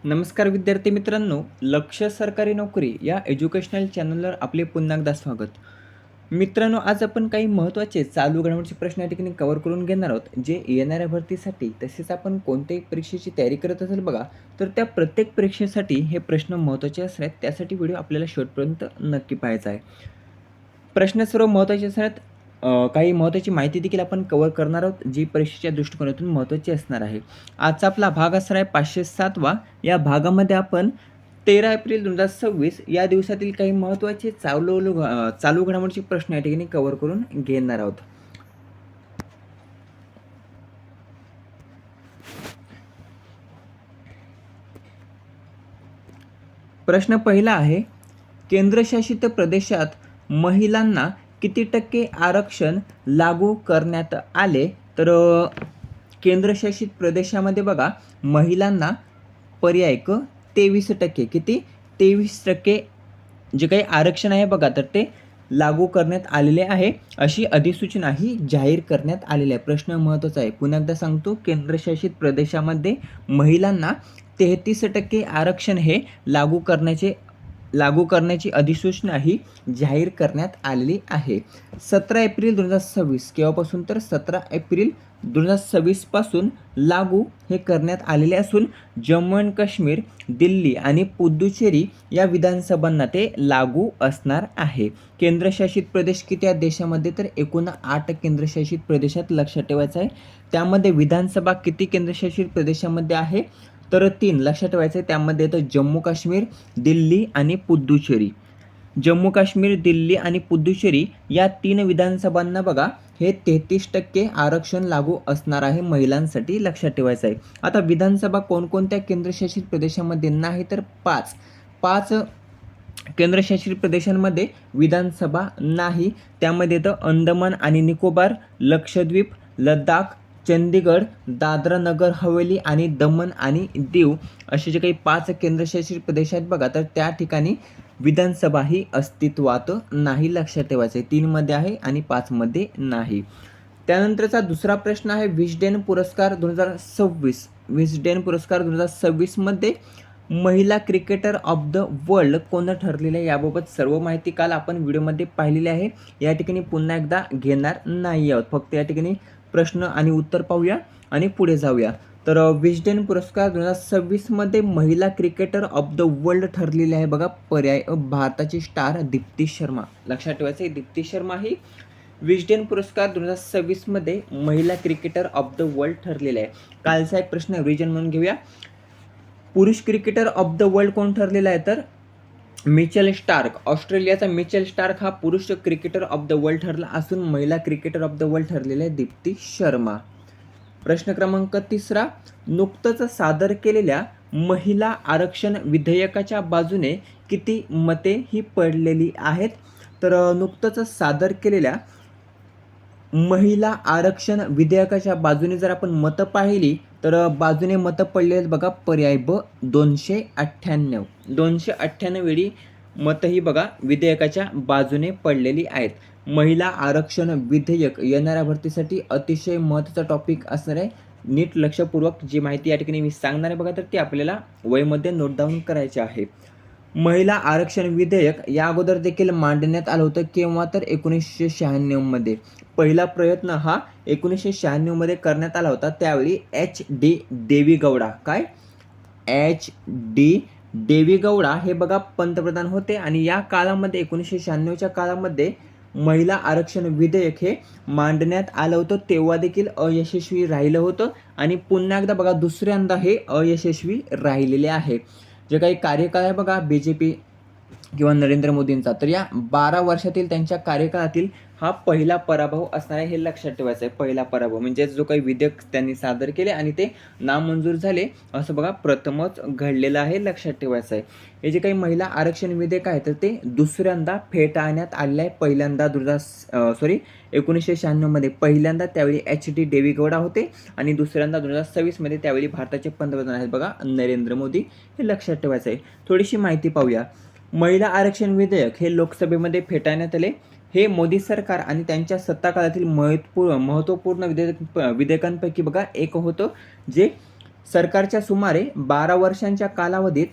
नमस्कार विद्यार्थी मित्रांनो, लक्ष्य सरकारी नोकरी या एज्युकेशनल चॅनलवर आपले पुन्हा एकदा स्वागत. मित्रांनो, आज आपण काही महत्त्वाचे चालू घडामोडीचे प्रश्न या ठिकाणी कव्हर करून घेणार आहोत, जे येणाऱ्या भरतीसाठी तसेच आपण कोणत्याही परीक्षेची तयारी करत असेल बघा, तर त्या प्रत्येक परीक्षेसाठी हे प्रश्न महत्त्वाचे असणार आहेत. त्यासाठी व्हिडिओ आपल्याला शेवटपर्यंत नक्की पाहायचा आहे. प्रश्न सर्व महत्त्वाचे असणार आहेत. काही महत्त्वाची माहिती देखील आपण कव्हर करणार आहोत, जी परीक्षेच्या दृष्टिकोनातून महत्त्वाची असणार आहे. आजचा आपला भाग असणार आहे 507वा. या भागामध्ये आपण 13 एप्रिल 2026 या दिवसातील काही महत्त्वाचे चालू घडामोडीचे प्रश्न या ठिकाणी कव्हर करून घेणार आहोत. प्रश्न पहिला आहे, केंद्रशासित प्रदेशात महिलांना किती टक्के आरक्षण लागू करण्यात आले? तर केंद्रशासित प्रदेशामध्ये बघा, महिलांना पर्याय क 23%. किती? 23% जे काही आरक्षण आहे बघा, तर ते लागू करण्यात आलेले आहे. अशी अधिसूचना ही जाहीर करण्यात आलेली आहे. प्रश्न महत्त्वाचा आहे. पुन्हा एकदा सांगतो, केंद्रशासित प्रदेशामध्ये महिलांना 33% आरक्षण हे लागू करण्याची अधिसूचना ही जाहीर करण्यात आलेली आहे. 17 एप्रिल 2026 केव्हापासून? तर 17 एप्रिल 2026 पासून लागू हे करण्यात आलेले असून जम्मू अँड काश्मीर, दिल्ली आणि पुदुचेरी या विधानसभांना ते लागू असणार आहे. केंद्रशासित प्रदेश किती आहेत देशामध्ये? तर एकूण 8 केंद्रशासित प्रदेशात लक्षात ठेवायचं आहे. त्यामध्ये विधानसभा किती केंद्रशासित प्रदेशामध्ये आहे? तर 3 लक्षात ठेवायचं आहे. त्यामध्ये येतं जम्मू काश्मीर, दिल्ली आणि पुदुचेरी. जम्मू काश्मीर, दिल्ली आणि पुदुचेरी या 3 विधानसभांना बघा, हे 33% आरक्षण लागू असणार आहे महिलांसाठी, लक्षात ठेवायचं आहे. आता विधानसभा कोणकोणत्या केंद्रशासित प्रदेशामध्ये नाही? तर 5 केंद्रशासित प्रदेशांमध्ये विधानसभा नाही. त्यामध्ये येतं अंदमान आणि निकोबार, लक्षद्वीप, लडाख, चंदीगड, दादरा नगर हवेली आणि दमण आणि दीव असे जे काही 5 केंद्रशासित प्रदेश आहेत बघा, तर त्या ठिकाणी विधानसभा ही अस्तित्वात नाही, लक्षात ठेवायचं आहे. 3 मध्ये आहे आणि 5 मध्ये नाही. त्यानंतरचा दुसरा प्रश्न आहे, विस्डेन पुरस्कार 2026. विस्डेन पुरस्कार 2026 मध्ये महिला क्रिकेटर ऑफ द वर्ल्ड कोण ठरलेले आहे? याबाबत सर्व माहिती काल आपण व्हिडिओमध्ये पाहिलेली आहे. या ठिकाणी पुन्हा एकदा घेणार नाही आहोत. फक्त या ठिकाणी प्रश्न आणि उत्तर पाहूया आणि पुढे जाऊया. तर विस्डेन पुरस्कार 2026 मध्ये महिला क्रिकेटर ऑफ द वर्ल्ड ठरलेले आहे बघा. पर्याय भारताची स्टार दीप्ती शर्मा, लक्षात ठेवायचं आहे. दीप्ती शर्मा ही विस्डेन पुरस्कार 2026 मध्ये महिला क्रिकेटर ऑफ द वर्ल्ड ठरलेले आहे. कालचा एक प्रश्न रिव्हिजन म्हणून घेऊया. पुरुष क्रिकेटर ऑफ द वर्ल्ड कोण ठरलेला आहे? तर मिचेल स्टार्क. ऑस्ट्रेलियाचा मिचेल स्टार्क हा पुरुष क्रिकेटर ऑफ द वर्ल्ड ठरला असून महिला क्रिकेटर ऑफ द वर्ल्ड ठरलेले आहे दीप्ती शर्मा. प्रश्न क्रमांक 3, नुकतंच सादर केलेल्या महिला आरक्षण विधेयकाच्या बाजूने किती मते ही पडलेली आहेत? तर नुकतंच सादर केलेल्या महिला आरक्षण विधेयकाच्या बाजूने जर आपण मतं पाहिली, तर बाजूने मतं पडले आहेत बघा. पर्याय ब 298. 298 वेळी मतं ही बघा विधेयकाच्या बाजूने पडलेली आहेत. महिला आरक्षण विधेयक येणाऱ्या भरतीसाठी अतिशय महत्त्वाचा टॉपिक असणार आहे. नीट लक्षपूर्वक जी माहिती या ठिकाणी मी सांगणार आहे बघा, तर ती आपल्याला वहीमध्ये नोट डाऊन करायची आहे. महिला आरक्षण विधेयक या अगोदर देखील मांडण्यात आलं होतं. केव्हा? तर 1996 मध्ये. पहिला प्रयत्न हा 1996 मध्ये करण्यात आला होता. त्यावेळी HD देवेगौडा, काय HD देवेगौडा हे बघा पंतप्रधान होते आणि या काळामध्ये 1996च्या काळामध्ये महिला आरक्षण विधेयक हे मांडण्यात आलं होतं. तेव्हा देखील अयशस्वी राहिलं होतं आणि पुन्हा एकदा बघा दुसऱ्यांदा हे अयशस्वी राहिलेले आहे. जे काही कार्यकाळ आहे बघा BJP किंवा नरेंद्र मोदींचा, तर या 12 वर्षातील त्यांच्या कार्यकाळातील हा पहिला पराभव असणार आहे, हे लक्षात ठेवायचं आहे. पहिला पराभव म्हणजे जो काही विधेयक त्यांनी सादर केले आणि ते नामंजूर झाले, असं बघा प्रथमच घडलेलं आहे, लक्षात ठेवायचं आहे. हे जे काही महिला आरक्षण विधेयक आहे, तर ते दुसऱ्यांदा फेटाळण्यात आलेलं आहे. पहिल्यांदा 1996 मध्ये पहिल्यांदा त्यावेळी HD देवेगौडा होते आणि दुसऱ्यांदा 2026 मध्ये त्यावेळी भारताचे पंतप्रधान आहेत बघा नरेंद्र मोदी, हे लक्षात ठेवायचं आहे. थोडीशी माहिती पाहूया. महिला आरक्षण विधेयक हे लोकसभेमध्ये फेटाळण्यात आले. हे मोदी सरकार आणि त्यांच्या सत्ताकाळातील महत्त्वपूर्ण विधेयकांपैकी बघा एक होतं, जे सरकारच्या सुमारे 12 वर्षांच्या कालावधीत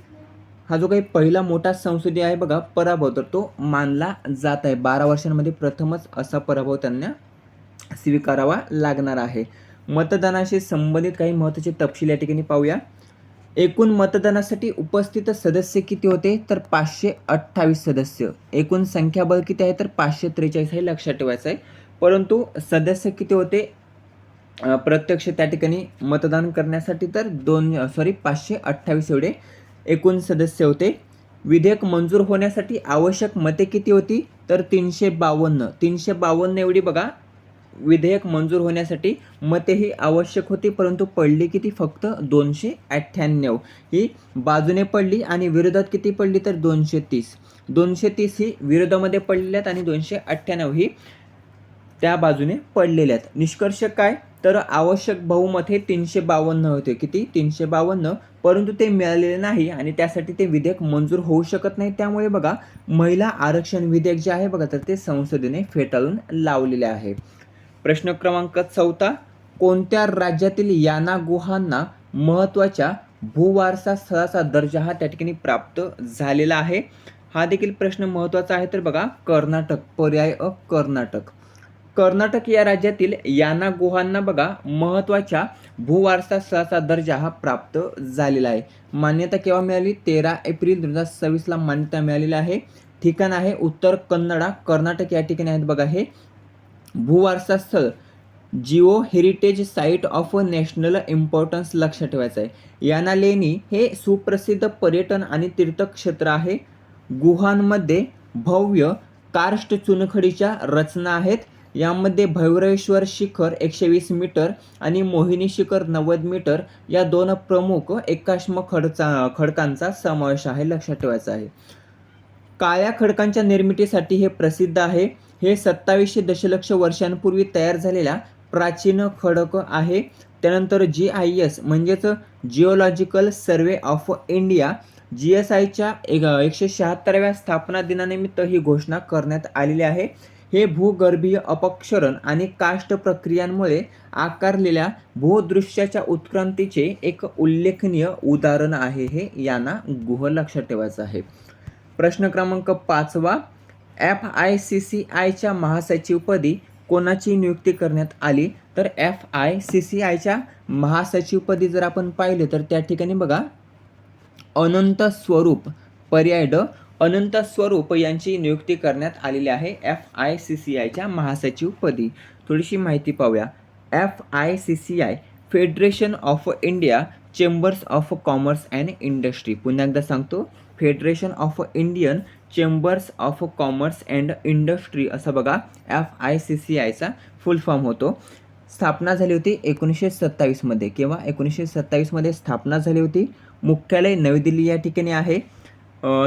हा जो काही पहिला मोठा संसदीय आहे बघा पराभव, तर तो मानला जात आहे. 12 वर्षांमध्ये प्रथमच असा पराभव त्यांना स्वीकारावा लागणार आहे. मतदानाशी संबंधित काही महत्त्वाचे तपशील या ठिकाणी पाहूया. एकूण मतदानासाठी उपस्थित सदस्य किती होते, तर 528 सदस्य. एकूण संख्याबळ किती आहे, तर 543 हे लक्षात ठेवायचं आहे. परंतु सदस्य किती होते प्रत्यक्ष त्या ठिकाणी मतदान करण्यासाठी, तर 528 एवढे एकूण सदस्य होते. विधेयक मंजूर होण्यासाठी आवश्यक मते किती होती, तर 352 एवढी बघा विधेयक मंजूर होण्यासाठी मते ही आवश्यक होती. परंतु पडली किती, फक्त 298 ही बाजूने पडली आणि विरोधात किती पडली, तर 230 ही विरोधामध्ये पडलेल्या आहेत आणि 298 ही त्या बाजूने पडलेल्या आहेत. निष्कर्ष काय, तर आवश्यक बहुमत हे 352 होते. किती, 352. परंतु ते मिळालेले नाही आणि त्यासाठी ते विधेयक मंजूर होऊ शकत नाही. त्यामुळे बघा महिला आरक्षण विधेयक जे आहे बघा, तर ते संसदेने फेटाळून लावलेले आहे. प्रश्न क्रमांक 14. कोणत्या राज्यातील याना गुहांना महत्त्वाच्या भूवारसा स्थळाचा दर्जा हा त्या ठिकाणी प्राप्त झालेला आहे? हा देखील प्रश्न महत्त्वाचा आहे. तर बघा कर्नाटक, पर्याय अ कर्नाटक. कर्नाटक या राज्यातील याना गुहांना बघा महत्त्वाच्या भूवारसा स्थळाचा दर्जा हा प्राप्त झालेला आहे. मान्यता केव्हा मिळाली, 13 एप्रिल 2026 मान्यता मिळालेली आहे. ठिकाण आहे उत्तर कन्नडा, कर्नाटक या ठिकाणी आहेत बघा. हे भूवारसा स्थळ Jio heritage site of national importance लक्षात ठेवायचं आहे. याना लेणी हे सुप्रसिद्ध पर्यटन आणि तीर्थक्षेत्र आहे. गुहांमध्ये भव्य कार्स्ट चुनखडीच्या रचना आहेत. यामध्ये भैरवेश्वर शिखर 120 मीटर आणि मोहिनी शिखर 90 मीटर या दोन प्रमुख एकाश्म खडकांचा समावेश आहे, लक्षात ठेवायचा आहे. काळ्या खडकांच्या निर्मितीसाठी हे प्रसिद्ध आहे. हे 2700 दशलक्ष वर्षांपूर्वी तयार झालेला प्राचीन खडक आहे. त्यानंतर GIS म्हणजेच जिओलॉजिकल सर्वे ऑफ इंडिया GSIच्या 176व्या स्थापना दिनानिमित्त ही घोषणा करण्यात आलेली आहे. हे भूगर्भीय अपक्षरण आणि कास्ट प्रक्रियांमुळे आकारलेल्या भूदृश्याच्या उत्क्रांतीचे एक उल्लेखनीय उदाहरण आहे. हे याना गुहा लक्षात ठेवायचं आहे. प्रश्न क्रमांक 5. FICCIच्या महासचिवपदी कोणाची नियुक्ती करण्यात आली, तर FICCIच्या महासचिवपदी जर आपण पाहिले तर त्या ठिकाणी बघा अनंत स्वरूप, पर्याय ड अनंत स्वरूप यांची नियुक्ती करण्यात आलेली आहे FICCIच्या महासचिवपदी. थोडीशी माहिती पाहूया. FICCI federation of India chambers of commerce and industry. पुन्हा एकदा सांगतो, federation of Indian chambers of commerce and industry असं बघा FICCIचा फुल फॉर्म होतो. स्थापना झाली होती 1927 मध्ये. केव्हा, 1927 मध्ये स्थापना झाली होती. मुख्यालय नवी दिल्ली या ठिकाणी आहे.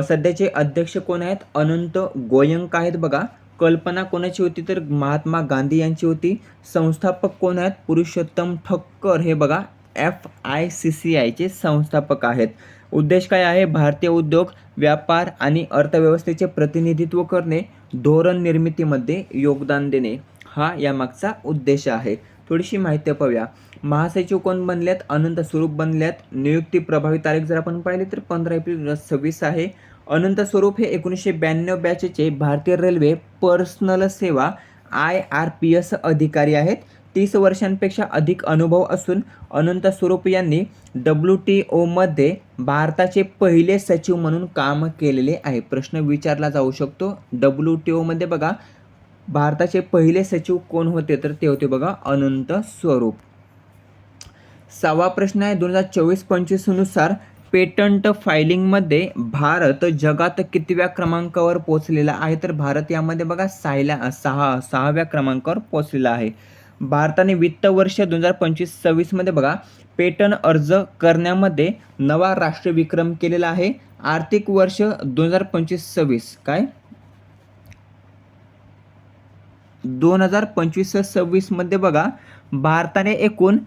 सध्याचे अध्यक्ष कोण आहेत, अनंत गोयंका आहेत बघा. कल्पना कोणाची होती, तर महात्मा गांधी यांची होती. संस्थापक कोण आहेत, पुरुषोत्तम ठक्कर हे बघा FICCIचे संस्थापक आहेत. उद्देश काय आहे, भारतीय उद्योग, व्यापार आणि अर्थव्यवस्थेचे प्रतिनिधित्व करणे, धोरण निर्मितीमध्ये योगदान देणे हा यामागचा उद्देश आहे. थोडीशी माहिती पाहूया. महासचिव कोण बनल्यात, अनंत स्वरूप बनल्यात. नियुक्ती प्रभावी तारीख जर आपण पाहिली तर 15 एप्रिल 2026 आहे. अनंत स्वरूप हे 1992 बॅचचे भारतीय रेल्वे पर्सनल सेवा IRPS अधिकारी आहेत. 30 वर्षांपेक्षा अधिक अनुभव असून अनंत स्वरूप यांनी WTO मध्ये भारताचे पहिले सचिव म्हणून काम केलेले आहे. प्रश्न विचारला जाऊ शकतो. WTO मध्ये बघा भारताचे पहिले सचिव कोण होते, तर ते होते बघा अनंत स्वरूप. 6वा प्रश्न आहे 2024-25 नुसार पेटंट फायलिंगमध्ये भारत जगात कितव्या क्रमांकावर पोहोचलेला आहे, तर भारत यामध्ये बघा 6व्या क्रमांकावर पोहोचलेला आहे. भारताने वित्त वर्ष 2025-26 मध्ये बघा पेटंट अर्ज करण्यामध्ये नवा राष्ट्रीय विक्रम केलेला आहे. आर्थिक वर्ष 2025-26 काय 2025-26 मध्ये बघा भारताने एकूण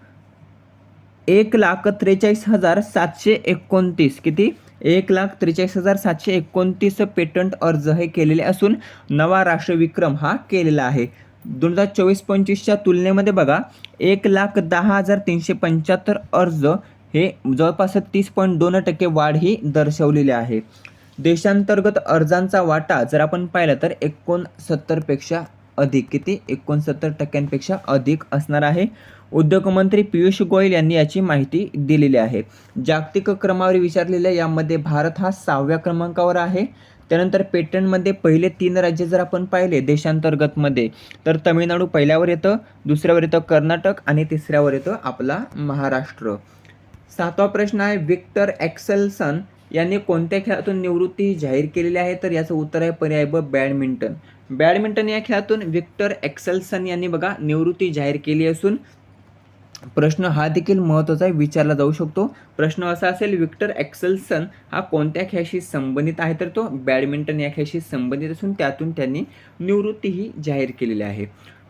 1,43,729 किती 1,43,729 पेटंट अर्ज हे केलेले असून नवा राष्ट्रीय विक्रम हा केलेला आहे. 2024-25च्या तुलनेमध्ये बघा 1,10,375 अर्ज हे जवळपास 30.2% वाढ ही दर्शवलेली आहे. देशांतर्गत अर्जांचा वाटा जर आपण पाहिला तर 69पेक्षा अधिक, किती 69%पेक्षा अधिक असणार आहे. उद्योग मंत्री पियुष गोयल यांनी याची माहिती दिलेली आहे. जागतिक क्रमावर विचारलेल्या यामध्ये भारत हा 6व्या क्रमांकावर आहे. त्यानंतर पेटंटमध्ये पहिले 3 राज्य जर आपण पाहिले देशांतर्गतमध्ये तर तमिळनाडू पहिल्यावर येतं, दुसऱ्यावर येतं कर्नाटक आणि तिसऱ्यावर येतं आपला महाराष्ट्र. 7वा प्रश्न आहे, विक्टर ॲक्सेल्सन यांनी कोणत्या खेळातून निवृत्ती जाहीर केलेली आहे? तर याचं उत्तर आहे पर्याय ब, बॅडमिंटन. बॅडमिंटन या खेळातून विक्टर ॲक्सेल्सन यांनी बघा निवृत्ती जाहीर केली असून प्रश्न हा देखील महत्त्वाचा विचारला जाऊ शकतो. प्रश्न असा असेल, विक्टर ॲक्सेल्सन हा कोणत्या खेळाशी संबंधित आहे? तर तो बॅडमिंटन या खेळाशी संबंधित असून त्यातून त्यांनी निवृत्तीही जाहीर केलेली आहे.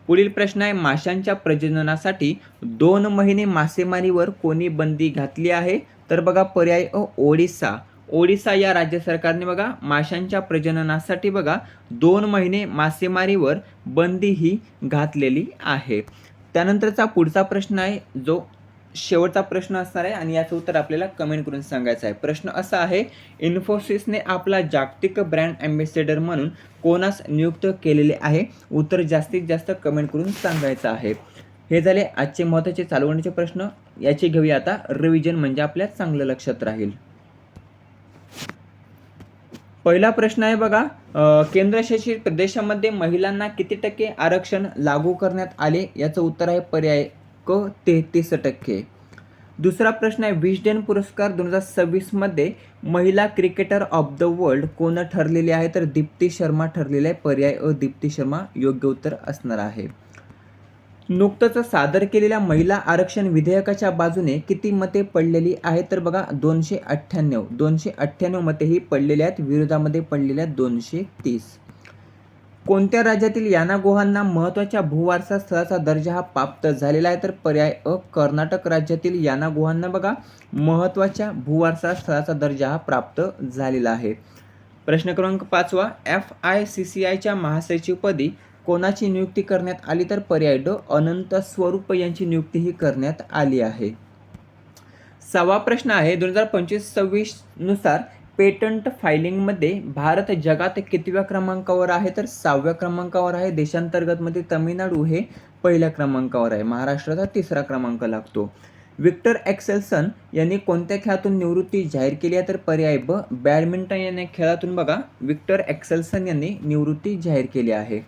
पुढील प्रश्न आहे, माशांच्या प्रजननासाठी 2 महिने मासेमारीवर कोणी बंदी घातली आहे? तर बघा पर्याय अ, ओडिसा. ओडिसा या राज्य सरकारने बघा माशांच्या प्रजननासाठी बघा 2 महिने मासेमारीवर बंदी ही घातलेली आहे. त्यानंतरचा पुढचा प्रश्न आहे जो शेवटचा प्रश्न असणार आहे आणि याचं उत्तर आपल्याला कमेंट करून सांगायचं आहे. प्रश्न असा आहे, इन्फोसिसने आपला जागतिक ब्रँड ॲम्बॅसेडर म्हणून कोणास नियुक्त केलेले आहे? उत्तर जास्तीत जास्त कमेंट करून सांगायचं आहे. हे झाले आजचे महत्त्वाचे चालवण्याचे प्रश्न. याची घेऊया आता रिव्हिजन, म्हणजे आपल्या चांगलं लक्षात राहील. पहिला प्रश्न आहे बघा, केंद्रशासित प्रदेशामध्ये महिलांना किती टक्के आरक्षण लागू करण्यात आले? याचं उत्तर आहे पर्याय क, 33%. दुसरा प्रश्न आहे, विस्डेन पुरस्कार 2026 मध्ये महिला क्रिकेटर ऑफ द वर्ल्ड कोण ठरलेली आहे? तर दीप्ती शर्मा ठरलेली आहे. पर्याय अ, दीप्ती शर्मा योग्य उत्तर असणार आहे. नुकतंच सादर केलेल्या महिला आरक्षण विधेयकाच्या बाजूने किती मते पडलेली आहेत? तर बघा 298 मते ही पडलेली आहेत. विरोधामध्ये पडलेल्या आहेत 230. कोणत्या राज्यातील यानागोहांना महत्त्वाच्या भूवारसा स्थळाचा दर्जा हा प्राप्त झालेला आहे? तर पर्याय अ, कर्नाटक राज्यातील यानागोहांना बघा महत्त्वाच्या भूवारसा स्थळाचा दर्जा हा प्राप्त झालेला आहे. प्रश्न क्रमांक 5वा, FICCIच्या महासचिवपदी कोणाची नियुक्ती करण्यात आली? तर पर्याय ड, अनंत स्वरूप यांची नियुक्ती ही करण्यात आली आहे. 6वा प्रश्न आहे, 2025-26 नुसार पेटंट फायलिंगमध्ये भारत जगात कितव्या क्रमांकावर आहे? तर 6व्या क्रमांकावर आहे. देशांतर्गतमध्ये तमिळनाडू हे पहिल्या क्रमांकावर आहे. महाराष्ट्राचा 3रा क्रमांक लागतो. विक्टर ॲक्सेल्सन यांनी कोणत्या खेळातून निवृत्ती जाहीर केली आहे? तर पर्याय ब, बॅडमिंटन या खेळातून बघा विक्टर ॲक्सेल्सन यांनी निवृत्ती जाहीर केली आहे.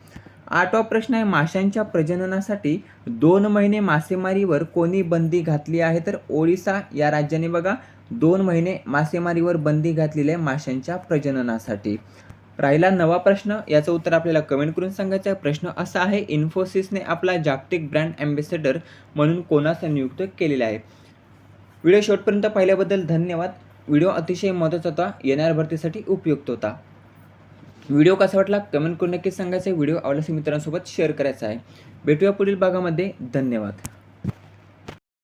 8वा प्रश्न आहे, माशांच्या प्रजननासाठी 2 महिने मासेमारीवर कोणी बंदी घातली आहे? तर ओडिसा या राज्याने बघा 2 महिने मासेमारीवर बंदी घातलेली आहे माशांच्या प्रजननासाठी. राहिला 9वा प्रश्न, याचं उत्तर आपल्याला कमेंट करून सांगायचं आहे. प्रश्न असा आहे, इन्फोसिसने आपला जागतिक ब्रँड ॲम्बॅसेडर म्हणून कोणास नियुक्त केलेले आहे? व्हिडिओ शेवटपर्यंत पाहिल्याबद्दल धन्यवाद. व्हिडिओ अतिशय महत्त्वाचा होता, येणाऱ्या भरतीसाठी उपयुक्त होता. व्हिडिओ कसा वाटला कमेंट करून नक्की सांगायचं आहे. व्हिडिओ आवडल्यास मित्रांसोबत शेअर करायचा आहे. भेटूया पुढील भागामध्ये. धन्यवाद.